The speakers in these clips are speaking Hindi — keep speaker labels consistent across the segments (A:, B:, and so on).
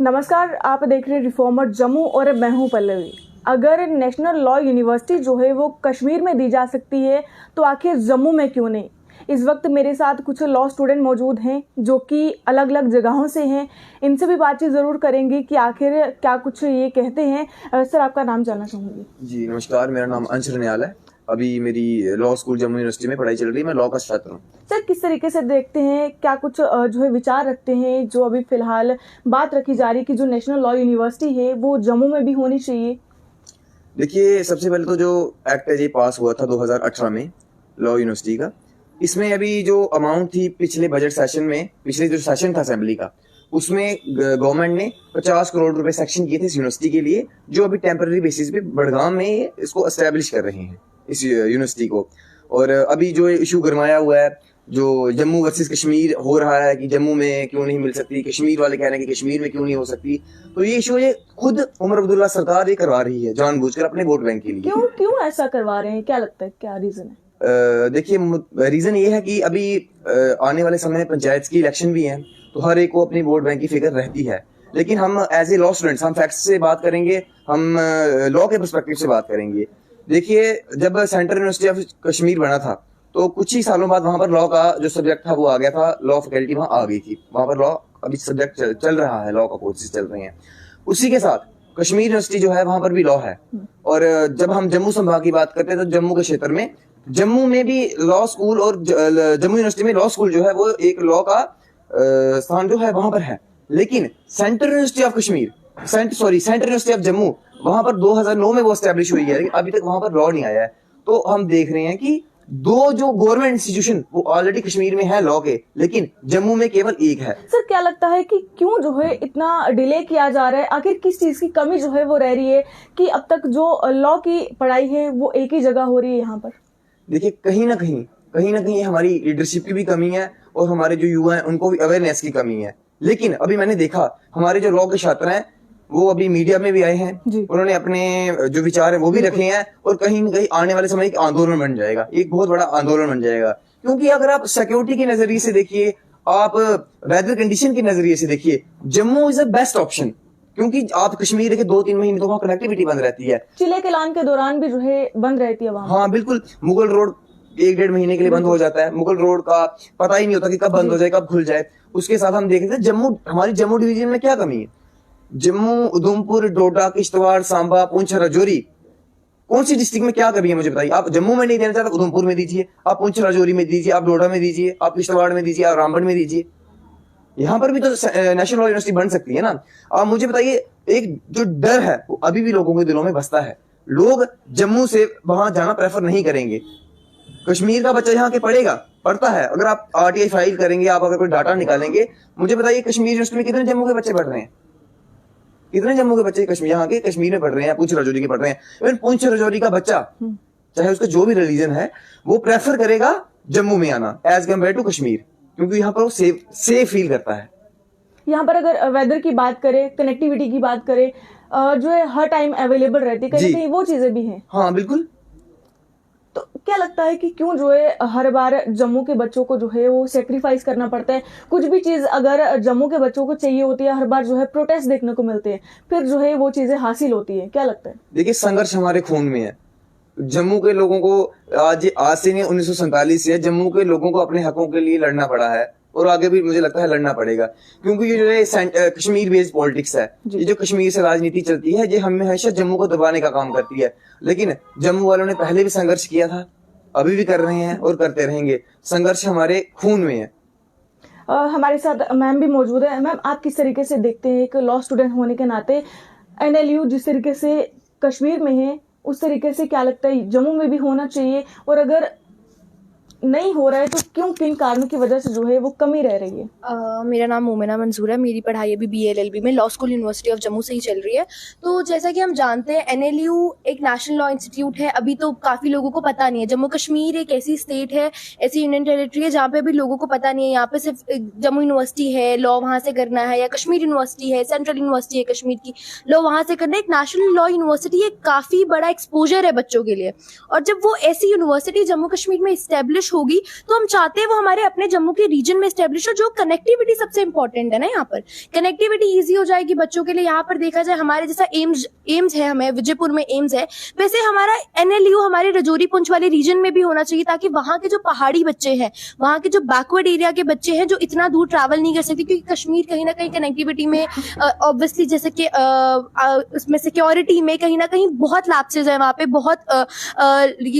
A: नमस्कार, आप देख रहे हैं रिफॉर्मर जम्मू और मैं हूं पल्लवी। अगर नेशनल लॉ यूनिवर्सिटी जो है वो कश्मीर में दी जा सकती है तो आखिर जम्मू में क्यों नहीं। इस वक्त मेरे साथ कुछ लॉ स्टूडेंट मौजूद हैं जो कि अलग अलग जगहों से हैं। इनसे भी बातचीत ज़रूर करेंगे कि आखिर क्या कुछ ये कहते हैं। सर, आपका नाम जानना चाहूँगी।
B: जी नमस्कार, मेरा नाम अंश रनियाल है। अभी मेरी लॉ स्कूल जम्मू यूनिवर्सिटी में पढ़ाई चल रही है। मैं लॉ का छात्र हूँ।
A: सर, किस तरीके से देखते हैं, क्या कुछ जो है विचार रखते हैं जो अभी फिलहाल बात रखी जा रही है कि जो नेशनल लॉ यूनिवर्सिटी है वो जम्मू में भी होनी चाहिए।
B: देखिए, सबसे पहले तो जो एक्ट है ये पास हुआ था 2018 में लॉ यूनिवर्सिटी का। इसमें अभी जो अमाउंट थी पिछले बजट सेशन में, पिछले जो सेशन था असेंबली का, उसमें गवर्नमेंट ने 50 करोड़ रुपए सेक्शन किए थे इस यूनिवर्सिटी के लिए, जो अभी टेम्पररी बेसिस पे बड़गाम में इसको एस्टेब्लिश कर रहे हैं इस यूनिवर्सिटी को। और अभी जो इशू गरमाया हुआ है, जो जम्मू वर्सेस कश्मीर हो रहा है कि जम्मू में क्यों नहीं मिल सकती, कश्मीर वाले कह रहे हैं कि कश्मीर में क्यों नहीं हो सकती, तो ये इशू ये खुद उमर अब्दुल्ला सरकार ये करवा रही है जानबूझकर अपने वोट बैंक के लिए।
A: क्यों ऐसा करवा रहे हैं, क्या लगता है, क्या रीजन है?
B: देखिए, रीजन ये है कि अभी आने वाले समय में पंचायत की इलेक्शन भी है, तो हर एक को अपनी वोट बैंक की फिक्र रहती है। लेकिन हम एज ए लॉ स्टूडेंट्स हम फैक्ट्स से बात करेंगे, हम लॉ के पर्सपेक्टिव से बात करेंगे। देखिए, जब सेंट्रल यूनिवर्सिटी ऑफ कश्मीर बना था तो कुछ ही सालों बाद वहां पर लॉ का जो सब्जेक्ट था वो आ गया था, लॉ फैकल्टी वहां आ गई थी। वहां पर लॉ अभी सब्जेक्ट चल रहा है, लॉ का कोर्सेज चल रहे हैं। उसी के साथ कश्मीर यूनिवर्सिटी जो है वहां पर भी लॉ है। और जब हम जम्मू संभाग की बात करते हैं तो जम्मू के क्षेत्र में, जम्मू में भी लॉ स्कूल और जम्मू यूनिवर्सिटी में लॉ स्कूल जो है वो एक लॉ का स्थान जो है वहां पर है। लेकिन central university of Kashmir, central university of Jammu, वहां पर 2009 में वो एस्टेब्लिश हुई है, लेकिन अभी तक वहां पर लॉ नहीं आया है। तो हम देख रहे हैं कि दो जो गवर्नमेंट इंस्टीट्यूशन वो ऑलरेडी कश्मीर में है लॉ के, लेकिन जम्मू में केवल एक है।
A: सर, क्या लगता है कि क्यों जो है इतना डिले किया जा रहा है? आखिर किस चीज की कमी जो है वो रह रही है कि अब तक जो लॉ की पढ़ाई है वो एक ही जगह हो रही है यहाँ पर?
B: देखिए, कहीं ना कहीं हमारी लीडरशिप की भी कमी है और हमारे जो युवा हैं उनको भी अवेयरनेस की कमी है। लेकिन अभी मैंने देखा हमारे जो लॉ के छात्र हैं वो अभी मीडिया में भी आए हैं, उन्होंने अपने जो विचार है वो भी रखे हैं, और कहीं न कहीं आने वाले समय एक आंदोलन बन जाएगा, एक बहुत बड़ा आंदोलन बन जाएगा। क्योंकि अगर आप सिक्योरिटी के नजरिए से देखिए, आप वेदर कंडीशन के नजरिए से देखिए, Jammu is the best option. क्योंकि आप कश्मीर देखिए 2-3 महीने तो वहाँ कनेक्टिविटी बंद रहती है।
A: चिले के ऐलान के दौरान भी जो है बंद रहती है वहाँ।
B: हाँ बिल्कुल, मुगल रोड 1-1.5 महीने के लिए बंद हो जाता है। मुगल रोड का पता ही नहीं होता कि कब बंद हो जाए, कब खुल जाए। उसके साथ हम देख रहे थे जम्मू, हमारी जम्मू डिवीजन में क्या कमी है। जम्मू, उधमपुर, डोडा, किश्तवाड़, सांबा, पुंछ, राजौरी, कौन सी डिस्ट्रिक्ट में क्या कमी है मुझे बताइए। आप जम्मू में नहीं देना चाहते, उधमपुर में दीजिए, आप पुंछ राजौरी में दीजिए, आप डोडा में दीजिए, आप किश्तवाड़ में दीजिए, आप रामबन में दीजिए। यहाँ पर भी तो नेशनल लॉ यूनिवर्सिटी बन सकती है ना। आप मुझे बताइए, एक जो डर है वो अभी भी लोगों के दिलों में बसता है। लोग जम्मू से वहां जाना प्रेफर नहीं करेंगे। कश्मीर का बच्चा यहाँ के पढ़ता है। अगर आप आरटीआई फाइल करेंगे, आप अगर कोई डाटा निकालेंगे, मुझे बताइए कश्मीर यूनिवर्सिटी में कितने जम्मू के बच्चे पढ़ रहे हैं, कितने जम्मू के बच्चे कश्मीर यहाँ के कश्मीर में पढ़ रहे हैं, पुंछ राजौरी के पढ़ रहे हैं। इवन पुंछ राजौरी का बच्चा, चाहे उसका जो भी रिलीजन है, वो प्रेफर करेगा जम्मू में आना एज कम्पेयर टू कश्मीर, क्योंकि यहाँ पर वो सेफ फील करता है।
A: यहाँ पर अगर वेदर की बात करें, कनेक्टिविटी की बात करें, जो है हर टाइम अवेलेबल रहती है, कहीं कहीं वो चीजें भी हैं।
B: हाँ बिल्कुल।
A: तो क्या लगता है कि क्यों जो है हर बार जम्मू के बच्चों को जो है वो सेक्रीफाइस करना पड़ता है? कुछ भी चीज अगर जम्मू के बच्चों को चाहिए होती है, हर बार जो है प्रोटेस्ट देखने को मिलते हैं, फिर जो है वो चीजें हासिल होती है। क्या लगता है?
B: देखिए, संघर्ष हमारे खून में है। जम्मू के लोगों को आज से नहीं 1947 से जम्मू के लोगों को अपने हकों के लिए लड़ना पड़ा है, और आगे भी मुझे लगता है लड़ना पड़ेगा। क्योंकि ये जो है कश्मीर बेस्ड पॉलिटिक्स है, ये जो कश्मीर से राजनीति चलती है, ये हमेशा जम्मू को दबाने का काम करती है। लेकिन जम्मू वालों ने पहले भी संघर्ष किया था, अभी भी कर रहे हैं और करते रहेंगे। संघर्ष हमारे खून में है।
A: हमारे साथ मैम भी मौजूद है। मैम, आप किस तरीके से देखते हैं, एक लॉ स्टूडेंट होने के नाते एनएलयू जिस तरीके से कश्मीर में है, उस तरीके से क्या लगता है जम्मू में भी होना चाहिए? और अगर नहीं हो रहा है तो क्यों, किन कारणों की वजह से जो है वो कमी रह रही है?
C: मेरा नाम मोमिना मंजूर है। मेरी पढ़ाई अभी BA-LLB में law school university of Jammu से ही चल रही है। तो जैसा कि हम जानते हैं, NLU एक नेशनल लॉ इंस्टीट्यूट है। अभी तो काफ़ी लोगों को पता नहीं है। जम्मू कश्मीर एक ऐसी स्टेट है, ऐसी यूनियन टेरिटरी है जहाँ पे अभी लोगों को पता नहीं है। यहाँ पे सिर्फ जम्मू यूनिवर्सिटी है, लॉ वहाँ से करना है, या कश्मीर यूनिवर्सिटी है, सेंट्रल यूनिवर्सिटी है कश्मीर की, लॉ वहाँ से करना है। एक नेशनल लॉ यूनिवर्सिटी एक काफ़ी बड़ा एक्सपोजर है बच्चों के लिए। और जब वो ऐसी यूनिवर्सिटी जम्मू कश्मीर में इस्टेब्लिश होगी तो हम चाहते हैं वो हमारे अपने जम्मू के रीजन में एस्टेब्लिश हो, जो कनेक्टिविटी सबसे इंपॉर्टेंट है ना। यहाँ पर कनेक्टिविटी ईजी हो जाएगी बच्चों के लिए। यहाँ पर देखा जाए हमारे जैसा एम्स है, हमें विजयपुर में एम्स है, वैसे हमारा एनएलयू हमारे रजौरी पुंछ वाले रीजन में भी होना चाहिए, ताकि वहां के जो पहाड़ी बच्चे हैं, वहां के जो बैकवर्ड एरिया के बच्चे हैं, जो इतना दूर ट्रैवल नहीं कर सकते, क्योंकि कश्मीर कहीं ना कहीं कनेक्टिविटी में ऑब्वियसली जैसे कि उसमें सिक्योरिटी में कहीं ना कहीं बहुत लैप्सेस है, वहां पे बहुत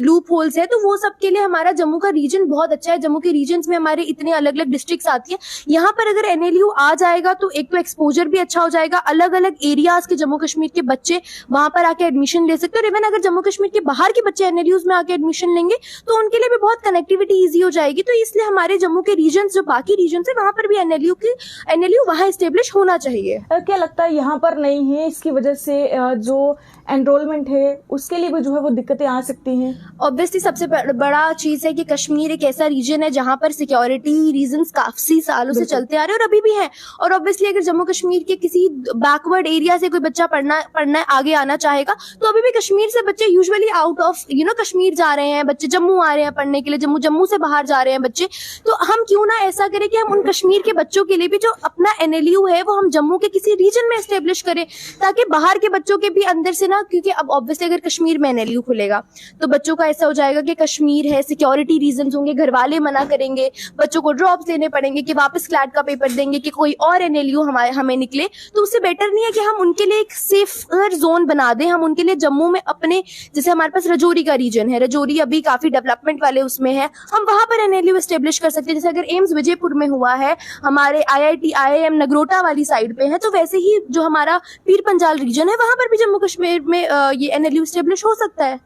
C: लूप होल्स है। तो वो सब के लिए हमारा जम्मू का रीजन बहुत अच्छा है। जम्मू के रीजन में हमारे इतने अलग अलग डिस्ट्रिक्ट्स आती है, यहाँ पर अगर एनएलयू आ जाएगा तो एक तो एक्सपोजर भी अच्छा हो जाएगा, अलग अलग एरियाज के जम्मू कश्मीर के बच्चे वहां पर आके एडमिशन ले सकते हैं। और इवन अगर जम्मू कश्मीर के बाहर के बच्चे एनएलयूज में आके एडमिशन लेंगे तो उनके लिए भी बहुत कनेक्टिविटी ईजी हो जाएगी। तो इसलिए हमारे जम्मू के रीजन जो बाकी रीजन है वहां पर भी एनएलयू वहां एस्टेब्लिश होना चाहिए।
A: क्या लगता है यहाँ पर नहीं है, इसकी वजह से जो एनरोलमेंट है उसके लिए भी जो है वो दिक्कतें आ सकती हैं?
C: ऑब्वियसली सबसे बड़ा चीज है कि कश्मीर एक ऐसा रीजन है जहां पर सिक्योरिटी रीजंस काफी सालों से चलते आ रहे हैं और अभी भी हैं। और ऑब्वियसली अगर जम्मू कश्मीर के किसी बैकवर्ड एरिया से कोई बच्चा पढ़ना आगे आना चाहेगा तो अभी भी कश्मीर से बच्चे यूजुअली आउट ऑफ कश्मीर जा रहे हैं, बच्चे जम्मू आ रहे हैं पढ़ने के लिए, जम्मू से बाहर जा रहे हैं बच्चे। तो हम क्यों ना ऐसा करें कि हम उन कश्मीर के बच्चों के लिए भी जो अपना एनएलयू है वो हम जम्मू के किसी रीजन में एस्टेब्लिश करें, ताकि बाहर के बच्चों के भी अंदर से ना, क्योंकि अब ऑब्वियसली अगर कश्मीर में एनएलयू खुलेगा तो बच्चों का ऐसा हो जाएगा कि कश्मीर है, सिक्योरिटी रीजंस होंगे, घर वाले मना करेंगे, बच्चों को ड्रॉप्स देने पड़ेंगे कि वापस क्लैट का पेपर देंगे कि कोई और एनएलयू हमें निकले। तो उससे बेटर नहीं है कि हम उनके लिए एक सेफर जोन बना दें। हम उनके लिए जम्मू में अपने, जैसे हमारे पास रजौरी का रीजन है, रजौरी अभी काफी डेवलपमेंट वाले उसमें है, हम वहां पर एनएलयू एस्टेब्लिश कर सकते हैं। जैसे अगर एम्स विजयपुर में हुआ है, हमारे IIM नगरोटा वाली साइड पे है, तो वैसे ही जो हमारा पीर पंजाल रीजन है वहां पर भी जम्मू कश्मीर में ये एनएलयू एस्टेब्लिश हो सकता है।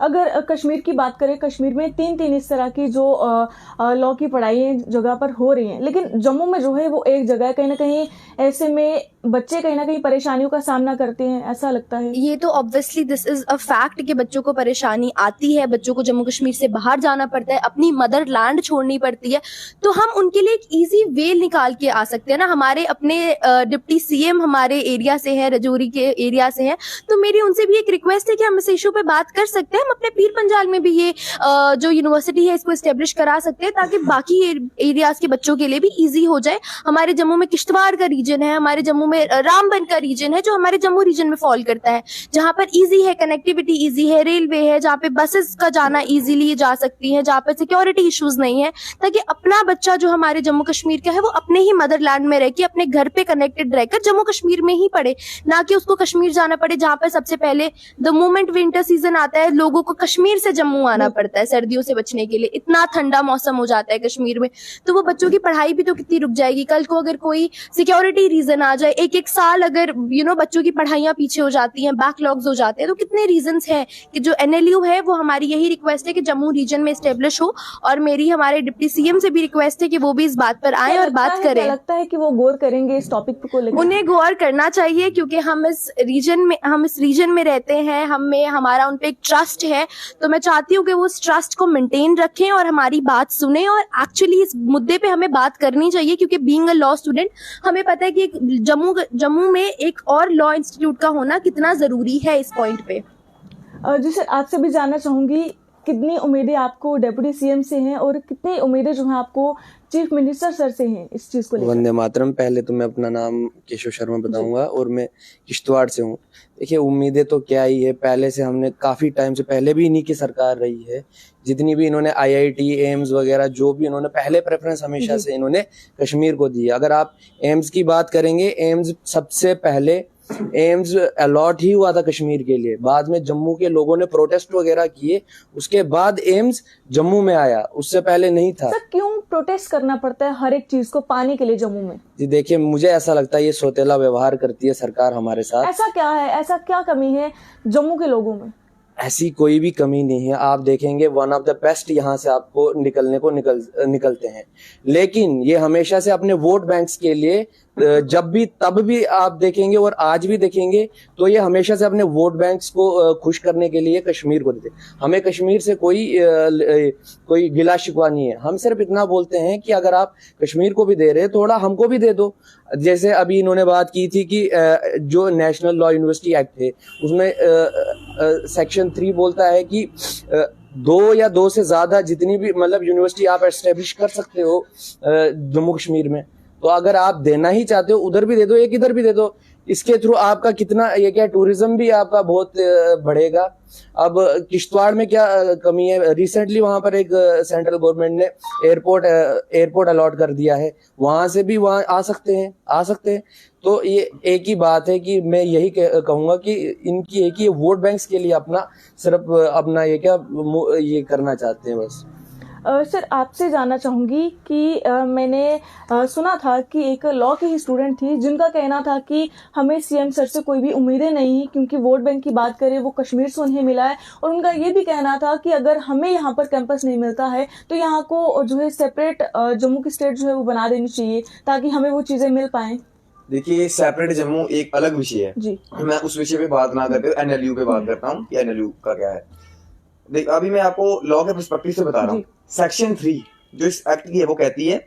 A: अगर कश्मीर की बात करें, कश्मीर में तीन इस तरह की जो लॉ की पढ़ाई जगह पर हो रही हैं, लेकिन जम्मू में जो है वो एक जगह है। कहीं ना कहीं ऐसे में बच्चे कहीं ना कहीं परेशानियों का सामना करते हैं, ऐसा लगता है।
C: ये तो obviously this is a fact कि बच्चों को परेशानी आती है, बच्चों को जम्मू कश्मीर से बाहर जाना पड़ता है, अपनी मदर लैंड छोड़नी पड़ती है। तो हम उनके लिए एक इजी वे निकाल के आ सकते हैं ना। हमारे अपने डिप्टी सीएम हमारे एरिया से हैं, रजौरी के एरिया से हैं, तो मेरी उनसे भी एक रिक्वेस्ट है कि हम इस इशू पे बात कर सकते हैं। हम अपने पीर पंजाल में भी ये जो यूनिवर्सिटी है इसको एस्टेब्लिश करा सकते हैं, ताकि बाकी एरियाज के बच्चों के लिए भी इजी हो जाए। हमारे जम्मू में किश्तवाड़ का रीजन है, हमारे जम्मू में रामबन का रीजन है, जो हमारे जम्मू रीजन में फॉल करता है, जहां पर इजी है, कनेक्टिविटी इजी है, रेलवे है, जहाँ पे बसेस का जाना इजीली जा सकती है, जहाँ पे सिक्योरिटी इश्यूज नहीं है, ताकि अपना बच्चा जो हमारे जम्मू कश्मीर का है वो अपने ही मदरलैंड में रह के अपने घर पे कनेक्टेड रहकर जम्मू कश्मीर में ही पढ़े, ना कि उसको कश्मीर जाना पड़े, जहाँ पर सबसे पहले द मोमेंट विंटर सीजन आता है लोगों को कश्मीर से जम्मू आना पड़ता है सर्दियों से बचने के लिए। इतना ठंडा मौसम हो जाता है कश्मीर में, तो वो बच्चों की पढ़ाई भी तो कितनी रुक जाएगी। कल को अगर कोई सिक्योरिटी रीजन आ जाए, एक साल अगर बच्चों की पढ़ाइयां पीछे हो जाती हैं, बैकलॉग्स हो जाते हैं, तो कितने रीजंस हैं कि जो एनएलयू है वो हमारी यही रिक्वेस्ट है कि जम्मू रीजन में एस्टेब्लिश हो। और मेरी हमारे डिप्टी सीएम से भी रिक्वेस्ट है कि वो भी इस बात पर आए और बात करें।
A: लगता है कि वो गौर करेंगे इस टॉपिक को लेकर?
C: उन्हें गौर करना चाहिए, क्योंकि हम इस रीजन में रहते हैं, हमारा उन पे एक ट्रस्ट है। तो मैं चाहती हूँ कि वो उस ट्रस्ट को मेंटेन रखें और हमारी बात सुने। और एक्चुअली इस मुद्दे पे हमें बात करनी चाहिए, क्योंकि बीइंग अ लॉ स्टूडेंट हमें पता है कि जम्मू में एक और लॉ इंस्टीट्यूट का होना कितना जरूरी है इस पॉइंट पे।
A: जी सर, आपसे भी जानना चाहूंगी, कितनी उम्मीदें आपको डेप्यूटी सीएम से हैं और कितनी उम्मीदें जो हैं आपको चीफ मिनिस्टर सर से हैं इस चीज को लेकर?
B: वंदे मातरम। पहले तो मैं अपना नाम केशव शर्मा बताऊंगा और मैं किश्तवाड़ से हूँ। देखिए, उम्मीदें तो क्या ही है, पहले से हमने काफी टाइम से, पहले भी इन्हीं की सरकार रही है, जितनी भी इन्होंने IIT एम्स वगैरह जो भी इन्होंने पहले प्रेफरेंस हमेशा से इन्होंने कश्मीर को दी है। अगर आप एम्स की बात करेंगे, एम्स सबसे पहले एम्स अलॉट ही हुआ था कश्मीर के लिए, बाद में जम्मू के लोगों ने प्रोटेस्ट वगैरह किए, उसके बाद एम्स जम्मू में आया, उससे पहले नहीं था।
A: सर, क्यों प्रोटेस्ट करना पड़ता है हर एक चीज को पाने के लिए जम्मू में?
B: जी देखिए, मुझे ऐसा लगता है ये सौतेला व्यवहार करती है सरकार हमारे साथ।
A: ऐसा क्या है, ऐसा क्या कमी है जम्मू के लोगों में?
B: ऐसी कोई भी कमी नहीं है। आप देखेंगे वन ऑफ द बेस्ट यहाँ से आपको निकलते हैं, लेकिन ये हमेशा से अपने वोट बैंक्स के लिए जब भी तब भी आप देखेंगे और आज भी देखेंगे तो ये हमेशा से अपने वोट बैंक्स को खुश करने के लिए कश्मीर को देते। हमें कश्मीर से कोई गिला शिकवा नहीं है। हम सिर्फ इतना बोलते हैं कि अगर आप कश्मीर को भी दे रहे थोड़ा हमको भी दे दो। जैसे अभी इन्होंने बात की थी कि जो नेशनल लॉ यूनिवर्सिटी एक्ट है उसमें सेक्शन 3 बोलता है कि
D: 2 या 2 से ज्यादा जितनी भी मतलब यूनिवर्सिटी आप एस्टेब्लिश कर सकते हो जम्मू कश्मीर में, तो अगर आप देना ही चाहते हो उधर भी दे दो, एक इधर भी दे दो। इसके थ्रू आपका कितना ये क्या टूरिज्म भी आपका बहुत बढ़ेगा। अब किश्तवाड़ में क्या कमी है, रिसेंटली वहां पर एक सेंट्रल गवर्नमेंट ने एयरपोर्ट अलॉट कर दिया है, वहां से भी वहां आ सकते हैं। तो ये एक ही बात है कि मैं यही कहूंगा कि इनकी एक ही वोट बैंक्स के लिए अपना सिर्फ अपना ये करना चाहते हैं बस।
A: सर आपसे जानना चाहूँगी कि मैंने सुना था कि एक लॉ की ही स्टूडेंट थी जिनका कहना था कि हमें सीएम सर से कोई भी उम्मीदें नहीं है, क्योंकि वोट बैंक की बात करें वो कश्मीर से उन्हें मिला है। और उनका ये भी कहना था कि अगर हमें यहाँ पर कैंपस नहीं मिलता है तो यहाँ को जो है सेपरेट जम्मू की स्टेट जो है वो बना देनी चाहिए ताकि हमें वो चीज़ें मिल पाएँ।
B: देखिए, सेपरेट जम्मू एक अलग विषय है
A: जी,
B: मैं उस विषय पे बात ना करके एनएलयू पे बात करता हूँ कि एनएलयू का क्या है। देख, अभी मैं आपको लॉ के पर्सपेक्टिव से बता रहा हूँ। सेक्शन 3 जो इस एक्ट की है वो कहती है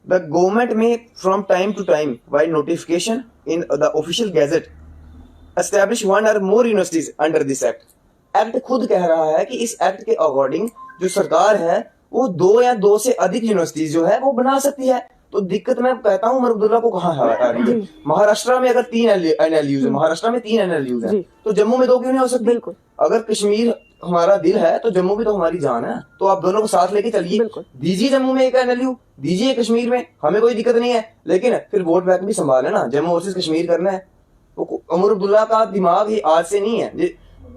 B: the government may from time to time by notification in the official gazette establish 1 or more universities under this act. Act खुद कह रहा है कि इस एक्ट के अकॉर्डिंग जो सरकार है वो 2 या 2 से अधिक यूनिवर्सिटीज जो है वो बना सकती है। तो दिक्कत मैं कहता हूँ उमर अब्दुल्ला को कहाँ आ रही है। महाराष्ट्र में अगर 3 एनएलयूज है, महाराष्ट्र में 3 एनएलयूज है, तो जम्मू में 2 क्यों नहीं हो सकती?
A: बिल्कुल।
B: अगर कश्मीर हमारा दिल है तो जम्मू भी तो हमारी जान है, तो आप दोनों को साथ लेके चलिए। दीजिए जम्मू में एक एनएलयू, दीजिए कश्मीर में, हमें कोई दिक्कत नहीं है। लेकिन फिर वोट बैंक भी संभाले ना, जम्मू वर्सेस कश्मीर करना है। उमर अब्दुल्ला का दिमाग ये आज से नहीं है,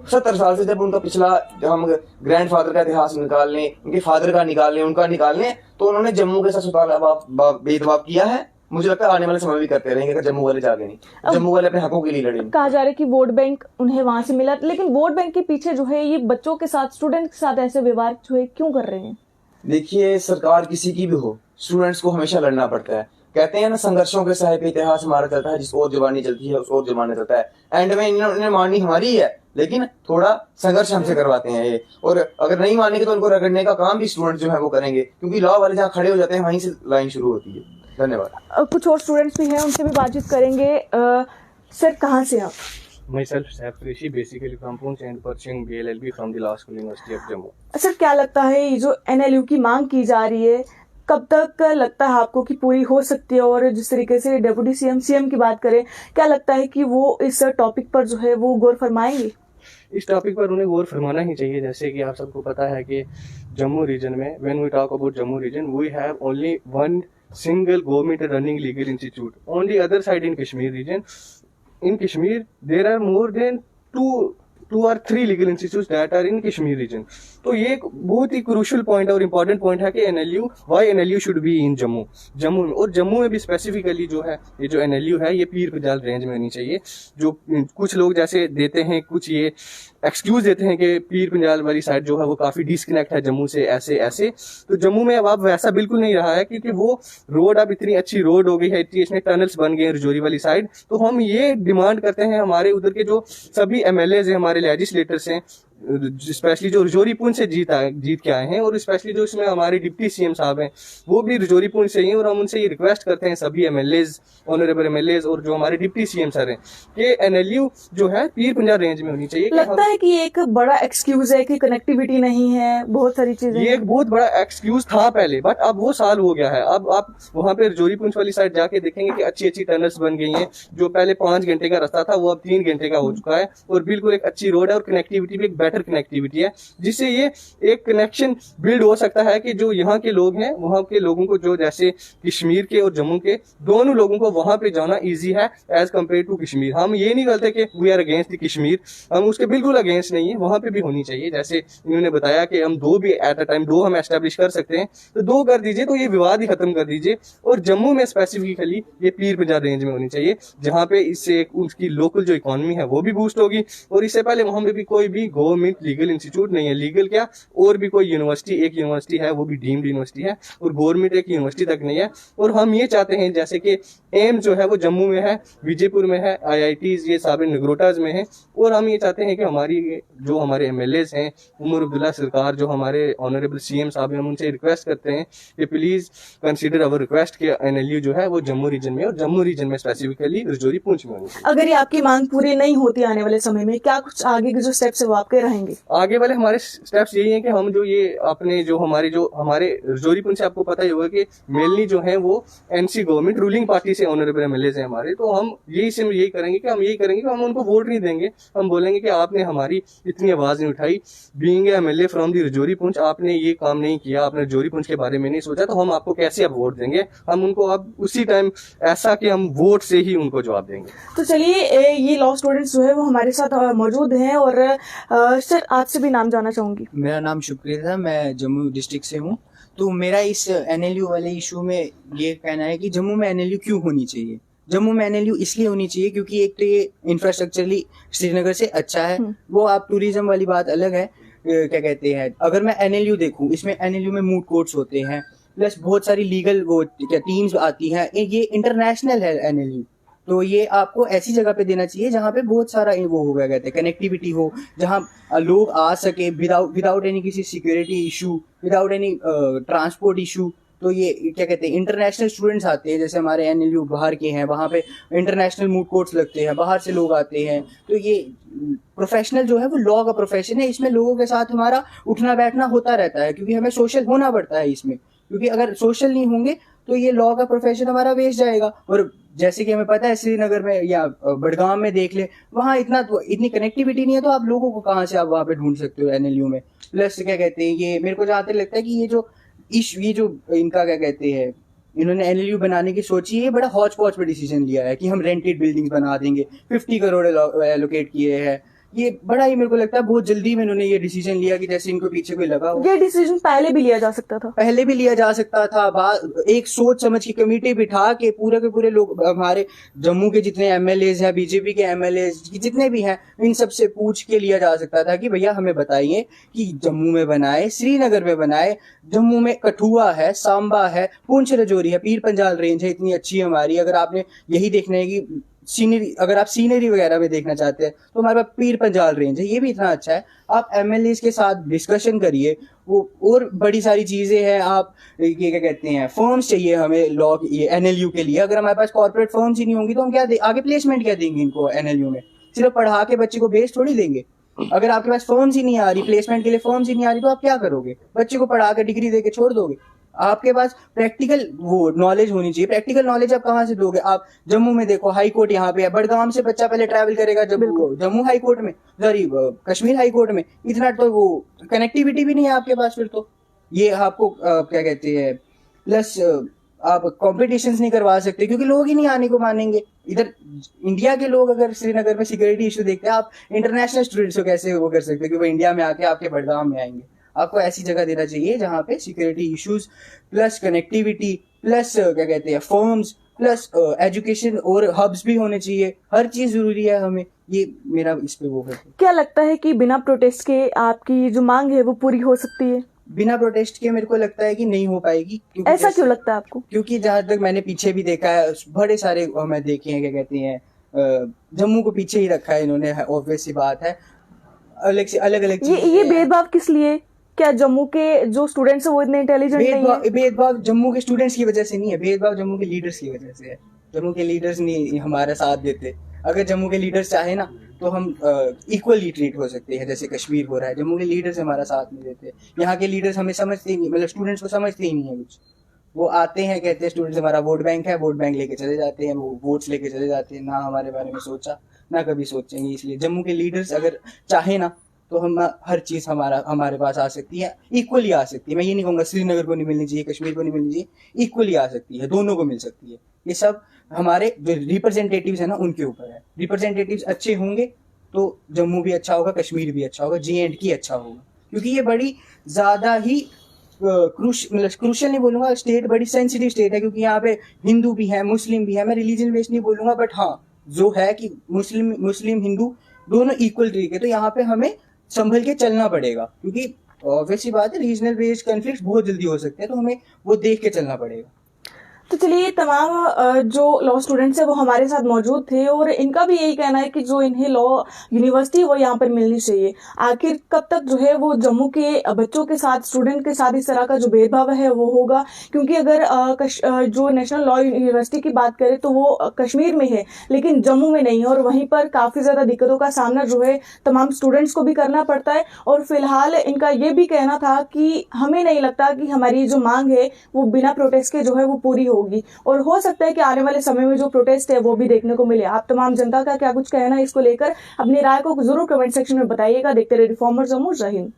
B: 70 साल से जब उनका पिछला हम ग्रैंड फादर का इतिहास निकाल लें, उनके फादर का निकाल लें, उनका निकाल लें, तो उन्होंने जम्मू के साथ भेदभाव किया है। मुझे लगता है आने वाले समय भी करते रहेंगे अगर जम्मू वाले जागे नहीं, जम्मू वाले अपने हकों के लिए लड़ेंगे।
A: कहा जा रहा है कि वोट बैंक उन्हें वहां से मिला, लेकिन वोट बैंक के पीछे जो है ये बच्चों के साथ, स्टूडेंट के साथ ऐसे व्यवहार जो है क्यों कर रहे हैं?
B: देखिए, सरकार किसी की भी हो, स्टूडेंट्स को हमेशा लड़ना पड़ता है। कहते हैं ना, संघर्षों के सहाय पे इतिहास हमारा चलता है, जिस ओर जवानी चलती है उस ओर जमाना चलता है। एंड में इन्होंने मानी हमारी है, लेकिन थोड़ा संघर्ष हमसे करवाते हैं ये। और अगर नहीं मानेंगे तो उनको रगड़ने का काम भी स्टूडेंट जो है वो करेंगे, क्योंकि लॉ वाले जहाँ खड़े हो जाते हैं वहीं से लाइन शुरू होती है। धन्यवाद।
A: कुछ और स्टूडेंट्स भी हैं, उनसे भी बातचीत करेंगे। सर कहाँ से आप?
E: Myself, Saif Qureshi, basically from Poonch and pursuing BLLB from the Law School University of Jammu.
A: Sir क्या लगता है ये जो एनएलयू की मांग की जा रही है, कब तक लगता है आपको कि पूरी हो सकती है? और जिस तरीके से डेप्यूटी सीएम की बात करें, क्या लगता है कि वो इस टॉपिक पर जो है वो गौर फरमाएंगे?
E: इस टॉपिक पर उन्हें गौर फरमाना ही चाहिए। जैसे कि आप सबको पता है कि जम्मू रीजन में, when we talk about Jammu region, we have only one single government running legal institute. On the other side, in Kashmir region, in Kashmir there are more than two or three legal institutes that are in Kashmir region. तो ये एक बहुत ही क्रूशियल पॉइंट और इम्पोर्टेंट पॉइंट है कि NLU, why NLU should be in Jammu में। और जम्मू में भी स्पेसिफिकली जो है ये जो एनएलयू है ये पीर पंजाल रेंज में होनी चाहिए। जो कुछ लोग जैसे देते हैं, कुछ ये एक्सक्यूज देते हैं कि पीर पंजाल वाली साइड जो है वो काफी डिस्कनेक्ट है जम्मू से, ऐसे। तो जम्मू में अब वैसा बिल्कुल नहीं रहा है, क्योंकि वो रोड अब इतनी अच्छी रोड हो गई है, इतनी इसमें टनल्स बन गए हैं रजौरी वाली साइड। तो हम ये डिमांड करते हैं, हमारे उधर के जो सभी एमएलएज हैं, हमारे लेजिस्लेटर्स हैं, स्पेशली जो रजौरी पुंछ से जीत के आए हैं, और स्पेशली जो इसमें हमारे डिप्टी सीएम साहब हैं वो भी रजौरी पुंछ से ही हैं। और हम उनसे ये रिक्वेस्ट करते हैं, सभी एमएलएज, ऑनरेबल एमएलएज और जो हमारे डिप्टी सीएम सर हैं, कि एनएलयू जो है पीर पंजाल रेंज में होनी चाहिए।
A: लगता है कि ये एक बड़ा एक्सक्यूज है कि कनेक्टिविटी नहीं है, बहुत सारी चीजें।
E: ये एक बहुत बड़ा एक्सक्यूज था पहले, बट अब वो साल हो गया है। अब आप वहाँ पे रजौरी पुंछ वाली साइड जाके देखेंगे कि अच्छी टनल्स बन गई हैं। जो पहले 5 घंटे का रास्ता था वो अब 3 घंटे का हो चुका है, और बिल्कुल एक अच्छी रोड है, और कनेक्टिविटी भी एक बेटर कनेक्टिविटी है, जिससे ये एक कनेक्शन बिल्ड हो सकता है कि जो यहाँ के लोग हैं, वहाँ के लोगों को, जो जैसे कश्मीर के और जम्मू के दोनों लोगों को वहां पे जाना इजी है एज कम्पेयर टू कश्मीर। हम ये नहीं कहते कि we are against the Kashmir, हम उसके बिल्कुल अगेंस्ट नहीं है, वहां पे भी होनी चाहिए। जैसे इन्होंने बताया कि हम 2 भी एट अ टाइम 2 हम एस्टेब्लिश कर सकते हैं, तो 2 कर दीजिए, तो ये विवाद ही खत्म कर दीजिए। और जम्मू में स्पेसिफिकली ये पीर पंजाल रेंज में होनी चाहिए, जहाँ पे इससे उसकी लोकल जो इकोनॉमी है वो भी बूस्ट होगी। और इससे पहले वहां पे भी कोई भी गवर्नमेंट लीगल इंस्टीट्यूट नहीं है, लीगल क्या, और भी कोई यूनिवर्सिटी, एक यूनिवर्सिटी है वो भी डीम्ड यूनिवर्सिटी है, और गवर्नमेंट एक यूनिवर्सिटी तक नहीं है। और हम ये चाहते हैं, जैसे कि एम जो है वो जम्मू में है, विजयपुर में है, आईआईटीज ये सारे नगरोटाज में है। और हम ये चाहते हैं कि हमारे एमएलएज हैं, उमर अब्दुल्ला सरकार, जो हमारे ऑनरेबल सीएम साहब हैं, हम उनसे रिक्वेस्ट करते हैं कि प्लीज कंसीडर अवर रिक्वेस्ट कि एनएलयू जो है वो जम्मू रीजन में, और जम्मू रीजन में स्पेसिफिकली रजौरी पुंछ में होनी चाहिए।
A: अगर ये आपकी मांग पूरी नहीं होती आने वाले समय में, क्या कुछ आगे के जो स्टेप्स है वो आपके रहेंगे?
E: आगे वाले हमारे स्टेप्स यही हैं कि हम जो ये अपने जो हमारे रजौरी पुंछ से आपको पता ही होगा कि मेनली जो है वो एनसी गवर्नमेंट रूलिंग पार्टी से ऑनरेबल एमएलए हैं हमारे, तो हम यही करेंगे कि हम उनको वोट नहीं देंगे। हम बोलेंगे कि आपने हमारी इतनी आवाज नहीं उठाई, being MLA from the Rajouri Poonch, आपने ये काम नहीं किया, आपने रजौरी पुंछ के बारे में नहीं सोचा, तो हम आपको कैसे अब वोट देंगे। हम उनको अब उसी टाइम ऐसा कि हम वोट से ही उनको जवाब देंगे।
A: तो चलिए, ये लॉ स्टूडेंट्स जो है वो हमारे साथ मौजूद हैं, और सर आपसे भी नाम जानना चाहूंगी।
F: मेरा नाम शुक्रिया था, मैं जम्मू डिस्ट्रिक्ट से हूँ। तो मेरा इस एनएलयू वाले इशू में ये कहना है कि जम्मू में एनएलयू क्यों होनी चाहिए। जम्मू में एनएलयू इसलिए होनी चाहिए क्योंकि एक तो ये इंफ्रास्ट्रक्चरली श्रीनगर से अच्छा है, वो आप टूरिज्म वाली बात अलग है। क्या कहते हैं, अगर मैं एनएलयू देखूं, इसमें एनएलयू में मूड कोर्ट्स होते हैं, प्लस बहुत सारी लीगल वो टीम्स आती हैं, ये इंटरनेशनल है एनएलयू। तो ये आपको ऐसी जगह पे देना चाहिए जहाँ पे बहुत सारा वो हो गया कहते हैं कनेक्टिविटी हो, जहाँ लोग आ सके विदाउट एनी किसी security issue, without any transport issue. तो ये क्या कहते हैं, इंटरनेशनल स्टूडेंट्स आते हैं, जैसे हमारे एनएलयू बाहर के हैं, वहाँ पे इंटरनेशनल मूड कोर्ट्स लगते हैं, बाहर से लोग आते हैं। तो ये प्रोफेशनल जो है वो लॉ का प्रोफेशन है, इसमें लोगों के साथ हमारा उठना बैठना होता रहता है, क्योंकि हमें सोशल होना पड़ता है इसमें, क्योंकि अगर सोशल नहीं होंगे तो ये लॉ का प्रोफेशन हमारा वेस्ट जाएगा। और जैसे कि हमें पता है श्रीनगर में या बड़गाम में देख ले, वहाँ इतनी कनेक्टिविटी नहीं है, तो आप लोगों को कहाँ से आप वहाँ पे ढूंढ सकते हो एनएलयू में। प्लस क्या कहते हैं, ये मेरे को जहाँ तक लगता है कि ये जो इनका क्या कहते हैं, इन्होंने एनएलयू बनाने की सोची है, बड़ा हौच पौच पे डिसीजन लिया है कि हम रेंटेड बिल्डिंग्स बना देंगे, 50 करोड़ एलोकेट किए हैं। ये बड़ा ही मेरे को लगता है बहुत जल्दी में इन्होंने ये डिसीजन लिया कि जैसे इनको पीछे कोई लगा हो।
A: ये डिसीजन पहले भी लिया जा सकता था,
F: एक सोच समझ की कमेटी बिठा के पूरे लोग, हमारे जम्मू के जितने एमएलएज हैं, बीजेपी के एमएलएज जितने भी हैं, इन सब से पूछ के लिया जा सकता था कि भैया हमें बताइए कि जम्मू में बनाए, श्रीनगर में बनाए, जम्मू में कठुआ है, सांबा है, पुंछ रजौरी है, पीर पंजाल रेंज है इतनी अच्छी हमारी। अगर आपने यही देखना है कि सीनरी, अगर आप सीनरी वगैरह में देखना चाहते हैं तो हमारे पास पीर पंजाल रेंज है, ये भी इतना अच्छा है। आप एमएलए के साथ डिस्कशन करिए, वो और बड़ी सारी चीजें हैं। आप ये क्या कहते हैं, फर्म्स चाहिए हमें लॉ ये एनएलयू के लिए। अगर हमारे पास कॉर्पोरेट फर्म्स ही नहीं होंगी तो हम क्या आगे प्लेसमेंट क्या देंगे इनको एनएलयू में? सिर्फ पढ़ा के बच्चे को बेच थोड़ी देंगे। अगर आपके पास फर्म्स ही नहीं आ रही, प्लेसमेंट के लिए फर्म्स ही नहीं आ रही, तो आप क्या करोगे? बच्चे को पढ़ा के डिग्री दे के छोड़ दोगे? आपके पास प्रैक्टिकल वो नॉलेज होनी चाहिए। प्रैक्टिकल नॉलेज आप कहाँ से दोगे? आप जम्मू में देखो, हाई कोर्ट यहाँ पे है, बड़गाम से बच्चा पहले ट्रैवल करेगा जम्मू हाई कोर्ट में, सॉरी कश्मीर हाई कोर्ट में, इतना तो वो कनेक्टिविटी भी नहीं है आपके पास। फिर तो ये आपको क्या कहते हैं, प्लस आप कॉम्पिटिशन्स नहीं करवा सकते क्योंकि लोग ही नहीं आने को मानेंगे। इधर इंडिया के लोग अगर श्रीनगर में सिक्योरिटी इशू देखते हैं, आप इंटरनेशनल स्टूडेंट्स को कैसे वो कर सकते हैं कि वो इंडिया में आके आपके बड़गाम में आएंगे? आपको ऐसी जगह देना चाहिए जहाँ पे security issues plus connectivity plus क्या कहते हैं फर्म्स प्लस एजुकेशन और हब्स भी होने चाहिए। हर चीज जरूरी है हमें। ये मेरा इस पे वो है।
A: क्या लगता है कि बिना प्रोटेस्ट के आपकी जो मांग है वो पूरी हो सकती है?
F: बिना प्रोटेस्ट के मेरे को लगता है कि नहीं हो पाएगी।
A: ऐसा क्यों लगता है आपको?
F: क्योंकि जहां तक मैंने पीछे भी देखा है, बड़े सारे मैं देखे हैं, क्या कहते हैं, जम्मू को पीछे ही रखा है इन्होंने, ऑब्वियस सी बात है। अलग अलग
A: ये भेदभाव किस लिए? क्या जम्मू के जो स्टूडेंट्स हैं वो इतने इंटेलिजेंट नहीं है?
F: भेदभाव जम्मू के स्टूडेंट्स की वजह से नहीं है, भेदभाव जम्मू के लीडर्स की वजह से है। जम्मू के लीडर्स नहीं हमारा साथ देते। अगर जम्मू के लीडर्स चाहे ना तो हम इक्वली ट्रीट हो सकते हैं, जैसे कश्मीर हो रहा है। जम्मू के लीडर्स हमारा साथ नहीं देते। यहाँ के लीडर्स हमें समझते ही नहीं, मतलब स्टूडेंट्स को समझते ही नहीं है कुछ। वो आते हैं, कहते हैं स्टूडेंट्स हमारा वोट बैंक है, वोट बैंक लेके चले जाते हैं, वो वोट्स लेके चले जाते हैं, ना हमारे बारे में सोचा ना कभी सोचेंगे। इसलिए जम्मू के लीडर्स अगर चाहे ना तो हम हर चीज हमारे पास आ सकती है, इक्वली आ सकती है। मैं ये नहीं कहूँगा श्रीनगर को नहीं मिलनी चाहिए, कश्मीर को नहीं मिलनी चाहिए, इक्वली आ सकती है, दोनों को मिल सकती है। ये सब हमारे जो रिप्रेजेंटेटिव्स है ना उनके ऊपर है। रिप्रेजेंटेटिव्स अच्छे होंगे तो जम्मू भी अच्छा होगा, कश्मीर भी अच्छा होगा, J&K अच्छा होगा। क्योंकि ये बड़ी ज्यादा ही क्रूशियल नहीं बोलूंगा, स्टेट बड़ी सेंसिटिव स्टेट है। क्योंकि यहाँ पे हिंदू भी है, मुस्लिम भी है। मैं रिलीजन बेस्ड नहीं बोलूंगा, बट हाँ जो है कि मुस्लिम हिंदू दोनों इक्वल तरीके। तो यहाँ पे हमें संभल के चलना पड़ेगा, क्योंकि ऑब्वियस सी बात है रीजनल बेस्ड कॉन्फ्लिक्ट बहुत जल्दी हो सकते हैं, तो हमें वो देख के चलना पड़ेगा।
A: तो चलिए तमाम जो लॉ स्टूडेंट्स हैं वो हमारे साथ मौजूद थे और इनका भी यही कहना है कि जो इन्हें लॉ यूनिवर्सिटी वो यहाँ पर मिलनी चाहिए। आखिर कब तक जो है वो जम्मू के बच्चों के साथ, स्टूडेंट के साथ इस तरह का जो भेदभाव है वो होगा, क्योंकि अगर जो नेशनल लॉ यूनिवर्सिटी की बात करें तो वो कश्मीर में है लेकिन जम्मू में नहीं है और वहीं पर काफ़ी ज़्यादा दिक्कतों का सामना जो है तमाम स्टूडेंट्स को भी करना पड़ता है। और फिलहाल इनका ये भी कहना था कि हमें नहीं लगता कि हमारी जो मांग है वो बिना प्रोटेस्ट के जो है वो पूरी होगी और हो सकता है कि आने वाले समय में जो प्रोटेस्ट है वो भी देखने को मिले। आप तमाम जनता का क्या कुछ कहना है इसको लेकर, अपनी राय को जरूर कमेंट सेक्शन में बताइएगा। देखते रहिए रिफॉर्मर जम्मू। जय हिंद।